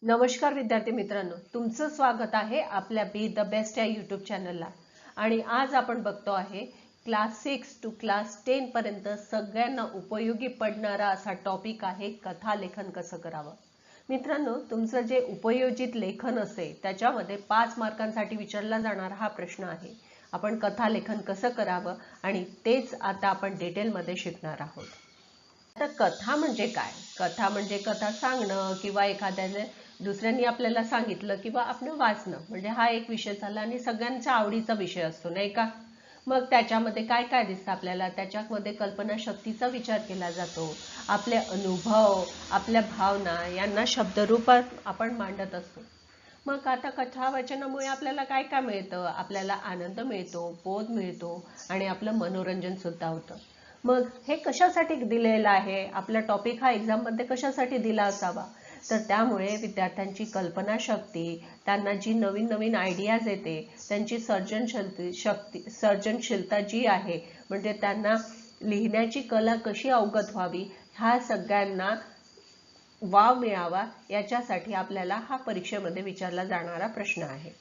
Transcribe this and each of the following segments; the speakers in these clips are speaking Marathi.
नमस्कार विद्यार्थी मित्रांनो, तुमचं स्वागत आहे आपल्या बी द बेस्ट या यूट्यूब चॅनलला. आणि आज आपण बघतो आहे क्लास 6 टू क्लास 10 पर्यंत सगळ्यांना उपयोगी पडणारा असा टॉपिक आहे कथा लेखन कसं करावं. मित्रांनो, तुमचं जे उपयोजित लेखन असेल त्याच्यामध्ये 5 मार्कांसाठी विचारला जाणारा हा प्रश्न आहे. आपण कथा लेखन कसं करावं आणि तेच आता आपण डिटेलमध्ये शिकणार आहोत. आता कथा म्हणजे काय? कथा म्हणजे कथा सांगणं किंवा एखाद्याने दुसऱ्यांनी आपल्याला सांगितलं किंवा आपण वाचणं, म्हणजे हा एक विषय झाला आणि सगळ्यांच्या आवडीचा विषय असतो, नाही का? मग त्याच्यामध्ये काय काय दिसतं आपल्याला? त्याच्यामध्ये कल्पनाशक्तीचा विचार केला जातो. आपले अनुभव, आपल्या भावना यांना शब्दरूपात आपण मांडत असतो. मग आता कथा वाचनामुळे आपल्याला काय काय मिळतं? आपल्याला आनंद मिळतो, बोध मिळतो आणि आपलं मनोरंजन सुद्धा होतं. मग हे कशासाठी दिलेलं आहे? आपला टॉपिक हा एक्झाममध्ये कशासाठी दिला असावा? तर त्यामुळे विद्यार्थ्यांची कल्पनाशक्ती, त्यांना जी नवीन नवीन आयडियाज येते, त्यांची सर्जनशीलता जी आहे, म्हणजे त्यांना लिहिण्याची कला कशी अवगत व्हावी, ह्या सगळ्यांना वाव मिळावा याच्यासाठी आपल्याला हा परीक्षेमध्ये विचारला जाणारा प्रश्न आहे.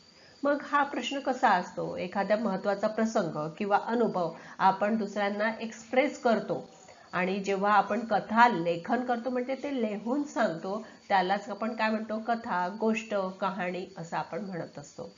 मग हा प्रश्न कसा असतो? एखाद्या महत्त्वाचा प्रसंग किंवा अनुभव आपण दुसऱ्यांना एक्सप्रेस करतो आणि जेव्हा आपण कथा लेखन करतो म्हणजे ते लिहून सांगतो, त्यालाच आपण काय म्हणतो? कथा, गोष्ट, कहाणी असं आपण म्हणत असतो.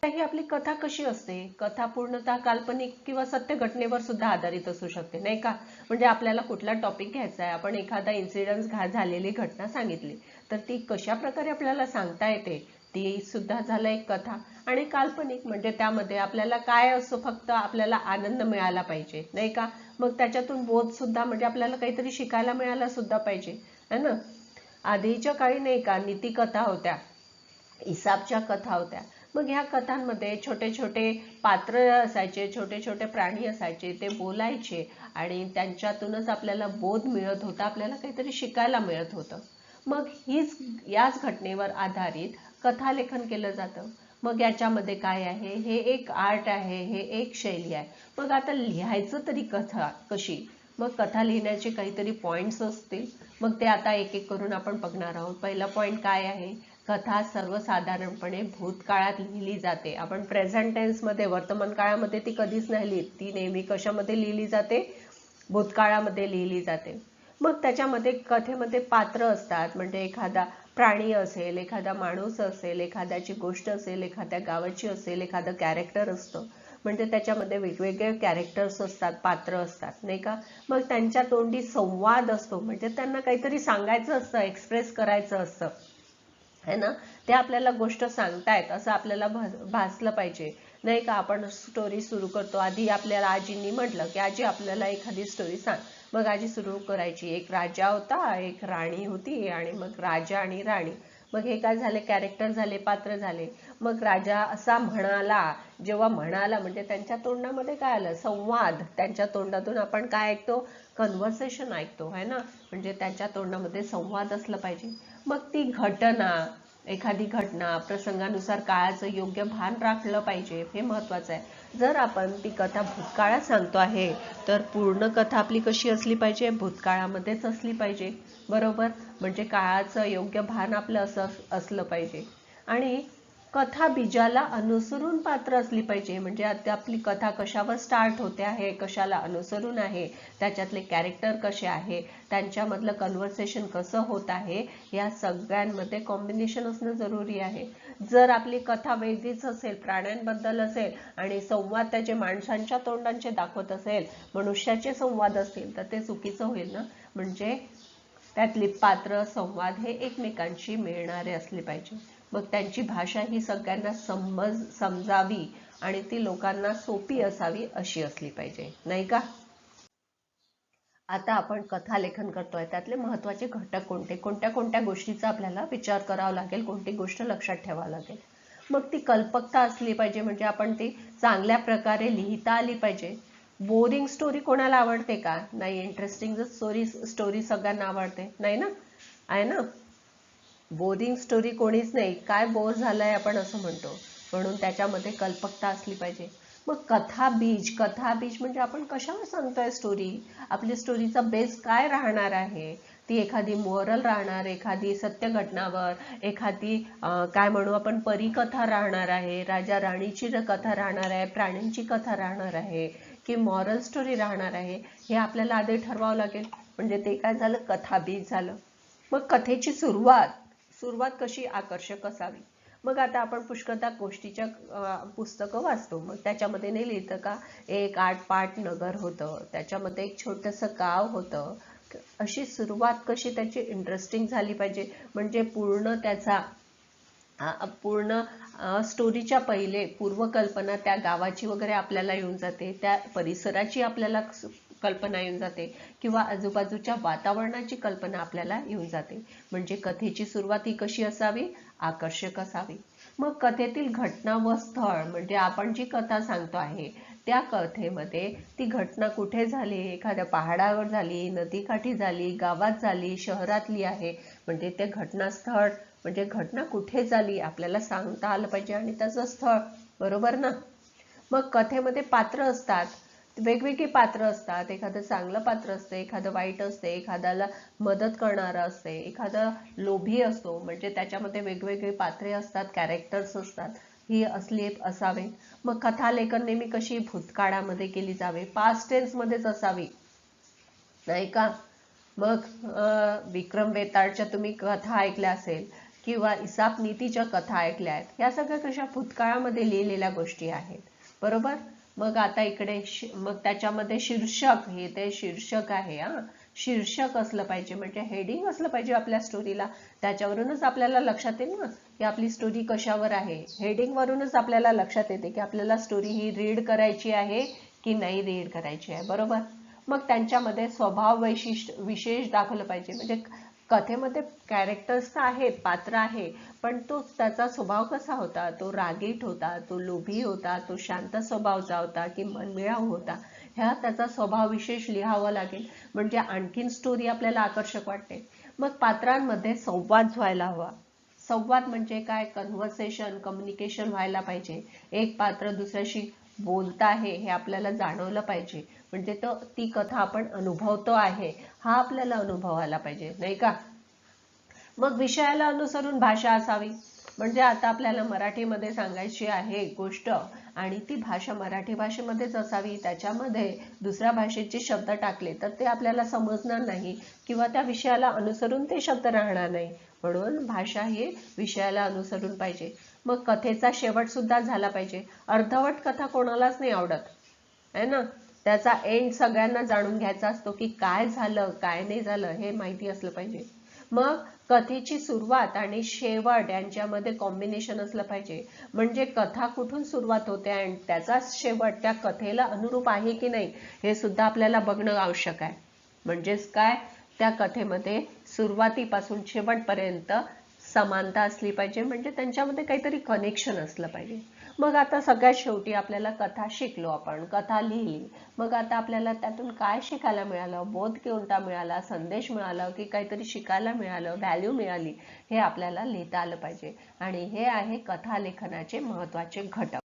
ही आपली कथा कशी असते? कथा पूर्णतः काल्पनिक किंवा सत्य घटनेवर सुद्धा आधारित असू शकते, नाही का? म्हणजे आपल्याला कुठला टॉपिक घ्यायचा आहे, आपण एखादा इन्सिडन्स झालेली घटना सांगितली तर ती कशा प्रकारे आपल्याला सांगता येते, ती सुद्धा झालं एक कथा. आणि काल्पनिक म्हणजे त्यामध्ये आपल्याला काय असतो? फक्त आपल्याला आनंद मिळाला पाहिजे, नाही का? मग त्याच्यातून बोध सुद्धा, म्हणजे आपल्याला काहीतरी शिकायला मिळाला सुद्धा पाहिजे, है ना? आधीच्या काळी नाही का नीतिकथा होत्या, इसापच्या कथा होत्या. मग ह्या कथांमध्ये छोटे छोटे पात्र असायचे, छोटे छोटे प्राणी असायचे, ते बोलायचे आणि त्यांच्यातूनच आपल्याला बोध मिळत होता, आपल्याला काहीतरी शिकायला मिळत होतं. मग याच घटनेवर आधारित कथालेखन केलं जातं. मग याच्यामध्ये काय आहे? हे एक आर्ट आहे, हे एक शैली आहे. मग आता लिहायचं तरी कथा कशी? मग कथा लिहिण्याचे काहीतरी पॉइंट्स असतील, मग ते आता एक एक करून आपण बघणार आहोत. पहिला पॉइंट काय आहे? कथा सर्वसाधारणपणे भूतकाळात लिहिली जाते. आपण प्रेझेंट टेन्समध्ये, वर्तमान काळामध्ये ती कधीच नाही लिहित. ती नेहमी कशामध्ये लिहिली जाते? भूतकाळामध्ये लिहिली जाते. मग त्याच्यामध्ये कथेमध्ये पात्र असतात, म्हणजे एखादा प्राणी असेल, एखादा माणूस असेल, एखाद्याची गोष्ट असेल, एखाद्या गावाची असेल, एखादं कॅरेक्टर असतं, म्हणजे त्याच्यामध्ये वेगवेगळे कॅरेक्टर्स असतात, पात्र असतात, नाही का? मग त्यांच्या तोंडी संवाद असतो, म्हणजे त्यांना काहीतरी सांगायचं असतं, एक्सप्रेस करायचं असतं, है ना? ते आपल्याला गोष्ट सांगतायत असं आपल्याला भासलं पाहिजे, नाही का? आपण स्टोरी सुरू करतो, आधी आपल्याला आजींनी म्हटलं की आजी आपल्याला एखादी स्टोरी सांग. मग आजी सुरू करायची, एक राजा होता, एक राणी होती आणि मग राजा आणि राणी. मग हे काय झाले? कॅरेक्टर झाले, पात्र झाले. मग राजा असा म्हणाला, जेव्हा म्हणाला म्हणजे त्यांच्या तोंडामध्ये काय आलं? संवाद. त्यांच्या तोंडातून आपण काय ऐकतो? कन्व्हर्सेशन ऐकतो, है ना? म्हणजे त्यांच्या तोंडामध्ये संवाद असलं पाहिजे. मग ती घटना, एखादी घटना प्रसंगानुसार काळाचं योग्य भान राखलं पाहिजे, हे महत्वाचं आहे. जर आपण ती कथा भूतकाळात सांगतो आहे तर पूर्ण कथा आपली कशी असली पाहिजे? भूतकाळामध्येच असली पाहिजे, बरोबर? म्हणजे काळाचं योग्य भान आपलं असलं पाहिजे. आणि कथा बीजाला अनुसरून पात्र असली पाहिजे, म्हणजे आता आपली कथा कशावर स्टार्ट होते आहे, कशाला अनुसरून आहे, त्याच्यातले कॅरेक्टर कसे आहे, त्यांच्यामधलं कन्व्हर्सेशन कसं होत आहे, या सगळ्यांमध्ये कॉम्बिनेशन असणं जरुरी आहे. जर आपली कथा वेगळीच असेल, प्राण्यांबद्दल असेल आणि संवाद त्याचे माणसांच्या तोंडांचे दाखवत असेल, मनुष्याचे संवाद असतील, तर ते चुकीचं होईल ना? म्हणजे त्यातली पात्र, संवाद हे एकमेकांशी मिळणारे असले पाहिजे. मग त्यांची भाषा ही सगळ्यांना समजावी आणि ती लोकांना सोपी असावी अशी असली पाहिजे, नाही का? आता आपण कथा लेखन करतोय, त्यातले महत्त्वाचे घटक कोणते? कोणत्या कोणत्या गोष्टीचा आपल्याला विचार करावा लागेल, कोणती गोष्ट लक्षात ठेवावी लागेल? मग ती कल्पकता असली पाहिजे, म्हणजे आपण ती चांगल्या प्रकारे लिहिता आली पाहिजे. बोरिंग स्टोरी कोणाला आवडते का? नाही. इंटरेस्टिंग स्टोरी सगळ्यांना आवडते, नाही ना? आहे ना? बोरिंग स्टोरी कोणीच नाही, काय बोर झालंय आपण असं म्हणतो. म्हणून त्याच्यामध्ये कल्पकता असली पाहिजे. मग कथा बीज म्हणजे आपण कशावर सांगतोय स्टोरी? आपली स्टोरीचा बेस काय राहणार आहे? ती एखादी मोरल राहणार, एखादी सत्य घटनावर, एखादी काय म्हणू आपण परीकथा राहणार आहे, राजा राणीची कथा राहणार आहे, प्राण्यांची कथा राहणार आहे की मॉरल स्टोरी राहणार आहे, हे आपल्याला आधी ठरवावं लागेल. म्हणजे ते काय झालं, कथाबीज झालं. मग कथेची सुरुवात कशी आकर्षक असावी. मग आता आपण पुष्कळदा गोष्टीच्या पुस्तकं वाचतो, मग त्याच्यामध्ये नाही लिहितं का, एक 8 पाट नगर होतं, त्याच्यामध्ये एक छोटंसं गाव होतं. अशी सुरुवात कशी त्याची इंटरेस्टिंग झाली पाहिजे, म्हणजे पूर्ण स्टोरीच्या पहिले पूर्वकल्पना त्या गावाची वगैरे आपल्याला येऊन जाते, त्या परिसराची आपल्याला कल्पना येऊन जाते, किंवा आजूबाजूच्या वातावरणाची कल्पना आपल्याला येऊन जाते. म्हणजे कथेची सुरुवात ही कशी असावी, आकर्षक असावी. मग कथेतील घटना व स्थळ, म्हणजे आपण जी कथा सांगतो आहे त्या कथेमध्ये ती घटना कुठे झाली, एखाद्या पहाडावर झाली, नदीकाठी झाली, गावात झाली, शहरातली आहे, म्हणजे ते घटनास्थळ, म्हणजे घटना कुठे झाली आपल्याला सांगता आलं पाहिजे, आणि त्याचं स्थळ, बरोबर ना. मग कथेमध्ये पात्र असतात, वेगवेगळी पात्र असतात. एखादं चांगलं पात्र असते, एखादं वाईट असते, एखाद्याला मदत करणारं असते, एखादं लोभी असतो. म्हणजे त्याच्यामध्ये वेगवेगळी पात्रे असतात, कॅरेक्टर्स असतात, ही असली असावे. मग कथालेखन नेहमी कशी भूतकाळामध्ये केली जावे, पास्ट टेन्स मध्येच असावी, नाही का. मग विक्रम बेताळच्या तुम्ही कथा ऐकल्या असेल, किंवा इसाप नीतीच्या कथा ऐकल्या आहेत, ह्या सगळ्या कशा भूतकाळामध्ये लिहिलेल्या गोष्टी आहेत, बरोबर. मग आता इकडे मग त्याच्यामध्ये शीर्षक, हे ते शीर्षक आहे, शीर्षक असलं पाहिजे, म्हणजे हेडिंग असलं पाहिजे आपल्या स्टोरीला. त्याच्यावरूनच आपल्याला लक्षात येईल ना की आपली स्टोरी कशावर आहे. हेडिंग वरूनच आपल्याला लक्षात येते की आपल्याला स्टोरी ही रीड करायची आहे की नाही रीड करायची आहे, बरोबर. मग त्यांच्यामध्ये स्वभाव विशेष दाखवलं पाहिजे. म्हणजे कथेमध्ये कॅरेक्टर्स तर आहेत, पात्र आहे, पण तो त्याचा स्वभाव कसा होता, तो रागीट होता, तो लोभी होता, तो शांत स्वभावचा होता की मनमिळाऊ होता, ह्या त्याचा स्वभाव विशेष लिहावा लागेल, म्हणजे आणखीन स्टोरी आपल्याला आकर्षक वाटते. मग पात्रांमध्ये संवाद व्हायला हवा. संवाद म्हणजे काय, कन्व्हर्सेशन, कम्युनिकेशन व्हायला पाहिजे. एक पात्र दुसऱ्याशी बोलत आहे हे आपल्याला जाणवलं पाहिजे, म्हणजे ती कथा आपण अनुभवतो आहे हा आपल्याला अनुभव आला पाहिजे, नाही का. मग विषयाला अनुसरून भाषा असावी. म्हणजे आता आपल्याला मराठीमध्ये सांगायची आहे गोष्ट, आणि ती भाषा मराठी भाषेमध्येच असावी. त्याच्यामध्ये दुसऱ्या भाषेचे शब्द टाकले तर ते आपल्याला समजणार नाही, किंवा त्या विषयाला अनुसरून ते शब्द राहणार नाही. म्हणून भाषा ही विषयाला अनुसरून पाहिजे. मग कथेचा शेवट सुद्धा झाला पाहिजे. अर्धवट कथा कोणालाच नाही आवडत, आहे ना. त्याचा एंड सगळ्यांना जाणून घ्यायचा असतो की काय झालं काय नाही झालं हे माहिती असलं पाहिजे. मग कथेची सुरुवात आणि शेवट यांच्यामध्ये कॉम्बिनेशन असलं पाहिजे. म्हणजे कथा कुठून सुरुवात होते आणि त्याचा शेवट त्या कथेला अनुरूप आहे की नाही हे सुद्धा आपल्याला बघणं आवश्यक आहे. म्हणजेच काय, त्या कथेमध्ये सुरुवातीपासून शेवटपर्यंत समानता असली पाहिजे, म्हणजे त्यांच्यामध्ये काहीतरी कनेक्शन असलं पाहिजे. मग आता सगळ्यात शेवटी आपल्याला कथा शिकलो, आपण कथा लिहिली, मग आता आपल्याला त्यातून काय शिकायला मिळालं, बोध कोणता मिळाला, संदेश मिळाला की काहीतरी शिकायला मिळालं, व्हॅल्यू मिळाली, हे आपल्याला लिहिता आलं पाहिजे. आणि हे आहे कथा लेखनाचे महत्त्वाचे घटक.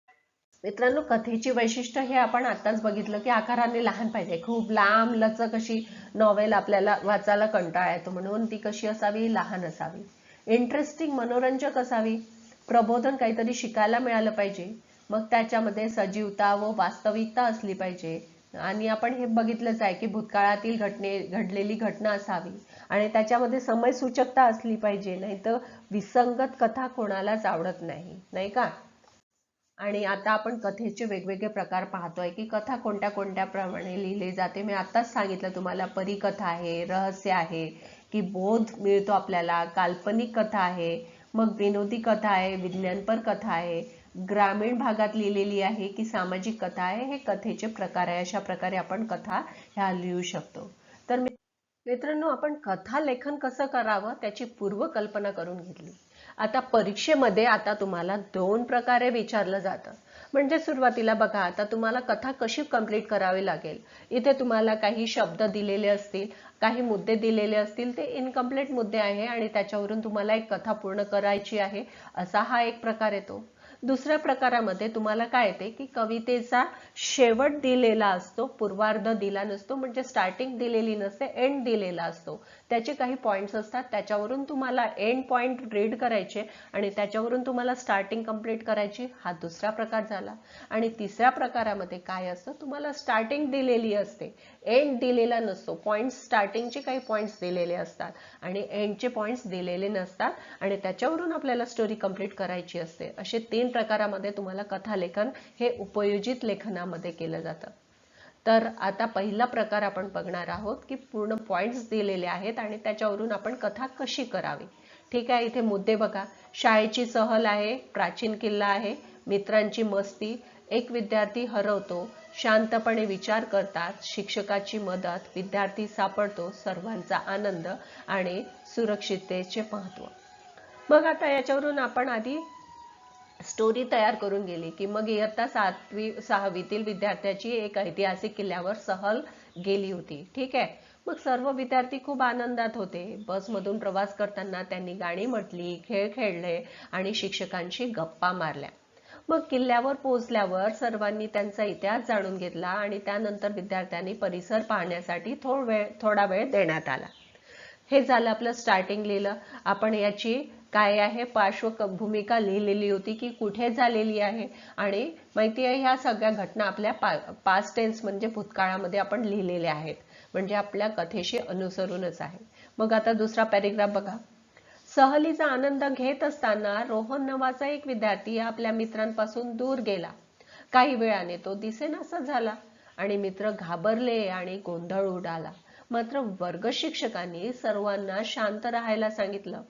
मित्रांनो, कथेची वैशिष्ट्य हे आपण आताच बघितलं की आकाराने लहान पाहिजे. खूप लांब लचक अशी नॉवेल आपल्याला वाचायला कंटाळा येतो, म्हणून ती कशी असावी, लहान असावी. इंटरेस्टिंग, मनोरंजक असावी. प्रबोधन, काहीतरी शिकायला मिळालं पाहिजे. मग त्याच्यामध्ये सजीवता व वास्तविकता असली पाहिजे. आणि आपण हे बघितलंच आहे की भूतकाळातील घडलेली घटना असावी, आणि त्याच्यामध्ये समयसूचकता असली पाहिजे, नाही तर विसंगत कथा कोणालाच आवडत नाही, नाही का. आणि आता आपण कथेचे वेगवेगळे प्रकार पाहतोय की कथा कोणत्या कोणत्या प्रमाणे लिहिली जाते. मी आताच सांगितलं तुम्हाला, परिकथा आहे, रहस्य आहे की बोध मिळतो आपल्याला, काल्पनिक कथा आहे, मग विनोदी कथा आहे, विज्ञानपर कथा आहे, ग्रामीण भागात लिहिलेली आहे की सामाजिक कथा आहे. हे कथेचे प्रकार आहे. अशा प्रकारे आपण कथा ह्या लिहू शकतो. तर मित्रांनो, आपण कथा लेखन कसं करावं त्याची पूर्वकल्पना करून घेतली. आता परीक्षेमध्ये आता तुम्हाला 2 प्रकारे विचारलं जातं. म्हणजे सुरुवातीला बघा, आता तुम्हाला कथा कशी कंप्लीट करावी लागेल. इथे तुम्हाला काही शब्द दिलेले असतील, काही मुद्दे दिलेले असतील, ते इनकम्प्लीट मुद्दे आहे आणि त्याच्यावरून तुम्हाला एक कथा पूर्ण करायची आहे, असा हा एक प्रकार येतो. दुसऱ्या प्रकारामध्ये तुम्हाला काय येते की कवितेचा शेवट दिलेला असतो, पूर्वार्ध दिला नसतो, म्हणजे स्टार्टिंग दिलेली नसते, एंड दिलेला असतो. त्याचे काही पॉइंट्स असतात, त्याच्यावरून तुम्हाला एंड पॉइंट रीड करायचे आणि त्याच्यावरून तुम्हाला स्टार्टिंग कंप्लीट करायची. हा दुसरा प्रकार झाला. आणि तिसऱ्या प्रकारामध्ये काय असतं, तुम्हाला स्टार्टिंग दिलेली असते, एंड दिलेला नसतो. पॉइंट्स, स्टार्टिंगचे काही पॉइंट्स दिलेले असतात आणि एंडचे पॉइंट्स दिलेले नसतात आणि त्याच्यावरून आपल्याला स्टोरी कंप्लीट करायची असते. असे 3 प्रकारामध्ये तुम्हाला कथालेखन हे उपयोजित लेखनामध्ये केलं जातं. तर आता पहिला प्रकार आपण बघणार आहोत की पूर्ण पॉइंट्स दिलेले आहेत आणि त्याच्यावरून आपण कथा कशी करावी. ठीक आहे, इथे मुद्दे बघा. शाळेची सहल आहे, प्राचीन किल्ला आहे, मित्रांची मस्ती, एक विद्यार्थी हरवतो, शांतपणे विचार करतात, शिक्षकाची मदत, विद्यार्थी सापडतो, सर्वांचा आनंद आणि सुरक्षिततेचे महत्त्व. मग आता याच्यावरून आपण आधी स्टोरी तयार करून गेली की मग इयत्ता 6वीतील विद्यार्थ्याची एक ऐतिहासिक किल्ल्यावर सहल गेली होती. ठीक आहे, मग सर्व विद्यार्थी खूप आनंदात होते. बसमधून प्रवास करताना त्यांनी गाणी म्हटली, खेळ खेळले आणि शिक्षकांशी गप्पा मारल्या. मग किल्ल्यावर पोहोचल्यावर सर्वांनी त्यांचा इतिहास जाणून घेतला आणि त्यानंतर विद्यार्थ्यांनी परिसर पाहण्यासाठी थोडा वेळ देण्यात आला. हे झालं आपलं स्टार्टिंग लिहिलं आपण. याची काय आहे पार्श्वभूमिका लिहिलेली होती की कुठे झालेली आहे आणि माहिती आहे ह्या सगळ्या घटना आपल्या पास्ट टेन्स म्हणजे भूतकाळामध्ये आपण लिहिलेल्या आहेत, म्हणजे आपल्या कथेशी अनुसरूनच आहे. मग आता दुसरा पॅरेग्राफ बघा. सहलीचा आनंद घेत असताना रोहन नावाचा एक विद्यार्थी आपल्या मित्रांपासून दूर गेला. काही वेळाने तो दिसेनासा झाला आणि मित्र घाबरले आणि गोंधळ उडाला. मात्र वर्ग शिक्षकांनी सर्वांना शांत राहायला सांगितलं.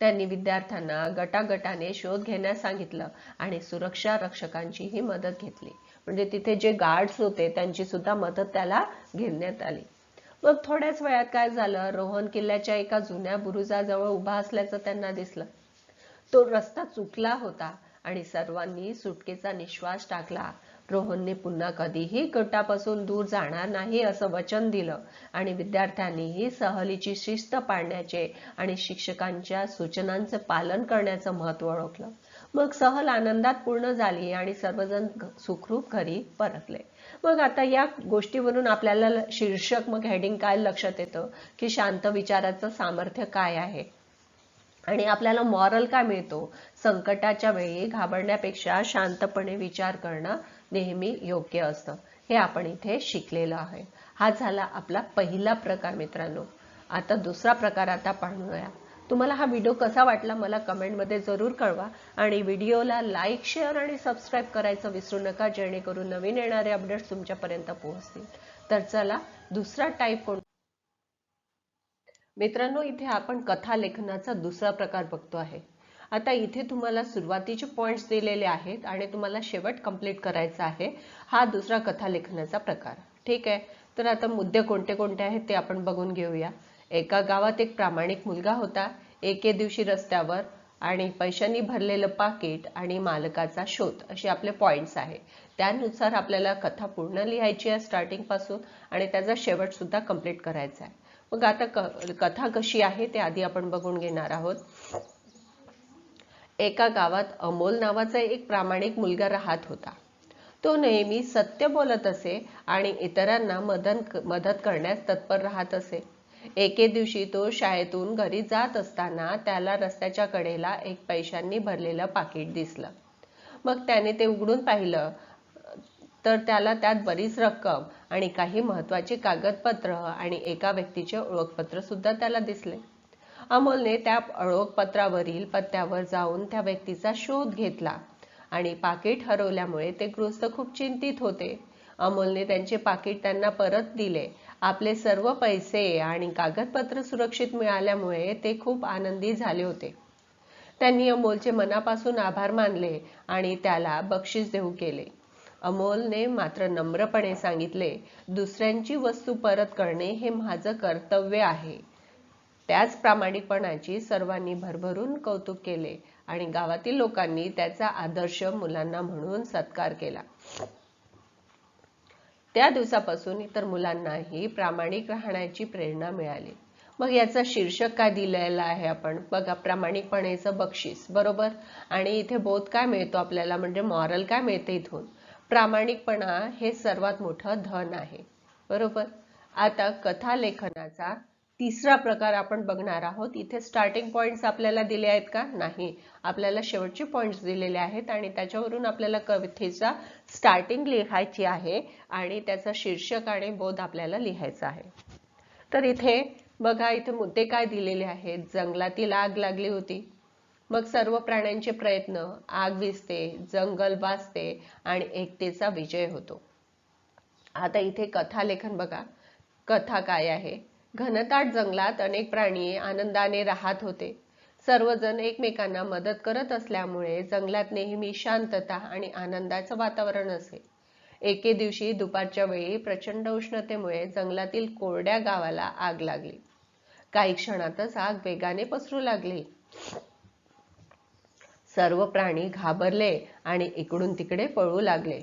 त्यांनी विद्यार्थ्यांना गटागटाने शोध घेण्यास सांगितलं आणि सुरक्षा रक्षकांचीही मदत घेतली. म्हणजे तिथे जे गार्ड्स होते त्यांची सुद्धा मदत त्याला घेण्यात आली. मग थोड्याच वेळात काय झालं, रोहन किल्ल्याच्या एका जुन्या बुरुजाजवळ उभा असल्याचं त्यांना दिसलं. तो रस्ता चुकला होता आणि सर्वांनी सुटकेचा निश्वास टाकला. रोहनने पुन्हा कधीही गटापासून दूर जाणार नाही असं वचन दिलं आणि विद्यार्थ्यांनीही सहलीची शिस्त पाळण्याचे आणि शिक्षकांच्या सूचनांचे पालन करण्याचं महत्त्व ओळखलं. मग सहल आनंदात पूर्ण झाली आणि सर्वजण सुखरूप घरी परतले. मग आता या गोष्टीवरून आपल्याला शीर्षक, मग हेडिंग काय लक्षात येतं की शांत विचाराचं सामर्थ्य काय आहे आणि आपल्याला मॉरल काय मिळतो. संकटाच्या वेळी घाबरण्यापेक्षा शांतपणे विचार करणं नेहमी योग्य असतं, हे आपण इथे शिकलेलं आहे. हा झाला आपला पहिला प्रकार मित्रांनो. आता दुसरा प्रकार आता पाहूया. तुम्हाला हा व्हिडिओ कसा वाटला मला कमेंटमध्ये जरूर कळवा आणि व्हिडिओला लाईक, शेअर आणि सबस्क्राईब करायचं विसरू नका, जेणेकरून नवीन येणारे अपडेट्स तुमच्यापर्यंत पोहोचतील. तर चला दुसरा टाईप कोणता मित्रांनो, इथे आपण कथा लेखनाचा दुसरा प्रकार बघतो आहे. आता इथे तुम्हाला सुरुवातीचे पॉइंट्स दिलेले आहेत आणि तुम्हाला शेवट कंप्लीट करायचा आहे. हा दुसरा कथा लेखनाचा प्रकार. ठीक आहे, तर आता मुद्दे कोणते कोणते आहेत ते आपण बघून घेऊया. एका गावात एक प्रामाणिक मुलगा होता. एके दिवशी रस्त्यावर आणि पैशांनी भरलेलं पाकिट आणि मालकाचा शोध, असे आपले पॉइंट्स आहे. त्यानुसार आपल्याला कथा पूर्ण लिहायची आहे स्टार्टिंग पासून आणि त्याचा शेवट सुद्धा कंप्लीट करायचा आहे. मग आता कथा कशी आहे ते आधी आपण बघून घेणार आहोत. एका गावात अमोल नावाचा एक प्रामाणिक मुलगा राहत होता. तो नेहमी सत्य बोलत असे आणि इतरांना मदत करण्यास तत्पर राहत असे. एके दिवशी तो शाळेतून घरी जात असताना त्याला रस्त्याच्या कडेला एक पैशांनी भरलेलं पाकिट दिसलं. मग त्याने ते उघडून पाहिलं तर त्याला त्यात बरीच रक्कम आणि काही महत्त्वाचे कागदपत्र आणि एका व्यक्तीचे ओळखपत्र सुद्धा त्याला दिसले. अमोलने त्या ओळखपत्रावरील पत्त्यावर जाऊन त्या व्यक्तीचा शोध घेतला आणि पाकिट हरवल्यामुळे ते गृहस्थ खूप चिंतित होते. अमोलने त्यांचे पाकिट त्यांना परत दिले. आपले सर्व पैसे आणि कागदपत्र सुरक्षित मिळाल्यामुळे ते खूप आनंदी झाले होते. त्यांनी अमोलचे मनापासून आभार मानले आणि त्याला बक्षीस देऊ केले. अमोलने मात्र नम्रपणे सांगितले, दुसऱ्यांची वस्तू परत करणे हे माझं कर्तव्य आहे. त्याच प्रामाणिकपणाची सर्वांनी भरभरून कौतुक केले आणि गावातील लोकांनी त्याचा आदर्श मुलांना म्हणून सत्कार केला. त्या दिवसापासून इतर मुलांनाही प्रामाणिक राहण्याची प्रेरणा मिळाली. मग याचं शीर्षक काय दिलेलं आहे आपण बघा, प्रामाणिकपणेचं बक्षीस, बरोबर. आणि इथे बोध काय मिळतो आपल्याला, म्हणजे मॉरल काय मिळते इथून. प्रामाणिकपणा हे सर्वात मोठं धन आहे, बरोबर. आता कथा लेखनाचा तिसरा प्रकार आपण बघणार आहोत. इथे स्टार्टिंग पॉइंट्स आपल्याला दिले आहेत का? नाही, आपल्याला शेवटचे पॉइंट्स दिलेले आहेत आणि त्याच्यावरून आपल्याला कवितेचा स्टार्टिंग लिहायची आहे आणि त्याचा शीर्षक आणि बोध आपल्याला लिहायचा आहे. तर इथे बघा, इथे मुद्दे काय दिलेले आहेत. जंगलातील आग लागली होती, मग सर्व प्राण्यांचे प्रयत्न, आग विझते, जंगल वाचते आणि एकतेचा विजय होतो. आता इथे कथा लेखन बघा. कथा काय आहे? घनदाट जंगलात अनेक प्राणी आनंदाने राहत होते. सर्वजण एकमेकांना मदत करत असल्यामुळे जंगलात नेहमी शांतता आणि आनंदाचं वातावरण असे. एके दिवशी दुपारच्या वेळी प्रचंड उष्णतेमुळे जंगलातील कोरड्या गावाला आग लागली. काही क्षणातच आग वेगाने पसरू लागली. सर्व प्राणी घाबरले आणि इकडून तिकडे पळू लागले.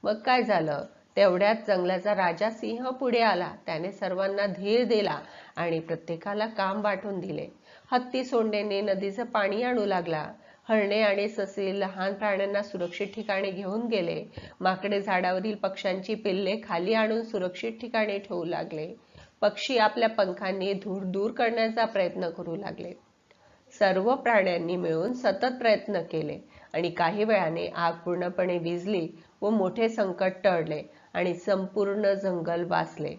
मग काय झालं? तेवढ्यात जंगलाचा राजा सिंह पुढे आला. त्याने सर्वांना धीर दिला आणि प्रत्येकाला काम वाटून दिले. हत्ती सोंडेने नदीचं पाणी आणू लागला. हरणे आणि ससे लहान प्राण्यांना सुरक्षित ठिकाणी घेऊन गेले. माकडे झाडावरील पक्ष्यांची पिल्ले खाली आणून सुरक्षित ठिकाणी ठेवू लागले. पक्षी आपल्या पंखांनी धूर दूर करण्याचा प्रयत्न करू लागले. सर्व प्राण्यांनी मिळून सतत प्रयत्न केले आणि काही वेळाने आग पूर्णपणे विझली व मोठे संकट टळले आणि संपूर्ण जंगल वाचले.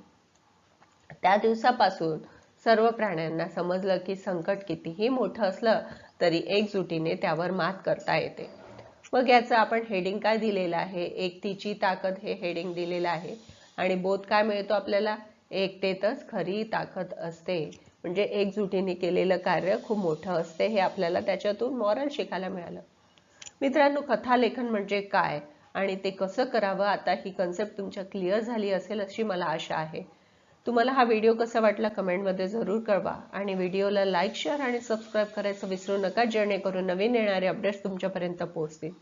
त्या दिवसापासून सर्व प्राण्यांना समजलं की संकट कितीही मोठं असलं तरी एकजुटीने त्यावर मात करता येते. मग याचं आपण हेडिंग काय दिलेलं आहे? एकतेची ताकद हे हेडिंग दिलेलं आहे. आणि बोध काय मिळतो आपल्याला? एकतेतच खरी ताकद असते. म्हणजे एकजुटीने केलेलं कार्य खूप मोठं असते, हे आपल्याला त्याच्यातून मॉरल शिकायला मिळालं. मित्रांनो, कथा लेखन म्हणजे काय आणि ते कसं करावं, आता ही कन्सेप्ट तुमच्या क्लिअर झाली असेल अशी मला आशा आहे. तुम्हाला हा व्हिडिओ कसा वाटला कमेंटमध्ये जरूर कळवा आणि व्हिडिओला लाईक, शेअर आणि सबस्क्राईब करायचं विसरू नका, जेणेकरून नवीन येणारे अपडेट्स तुमच्यापर्यंत पोहोचतील.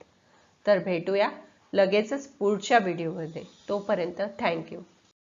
तर भेटूया लगेचच पुढच्या व्हिडिओमध्ये. तोपर्यंत थँक्यू.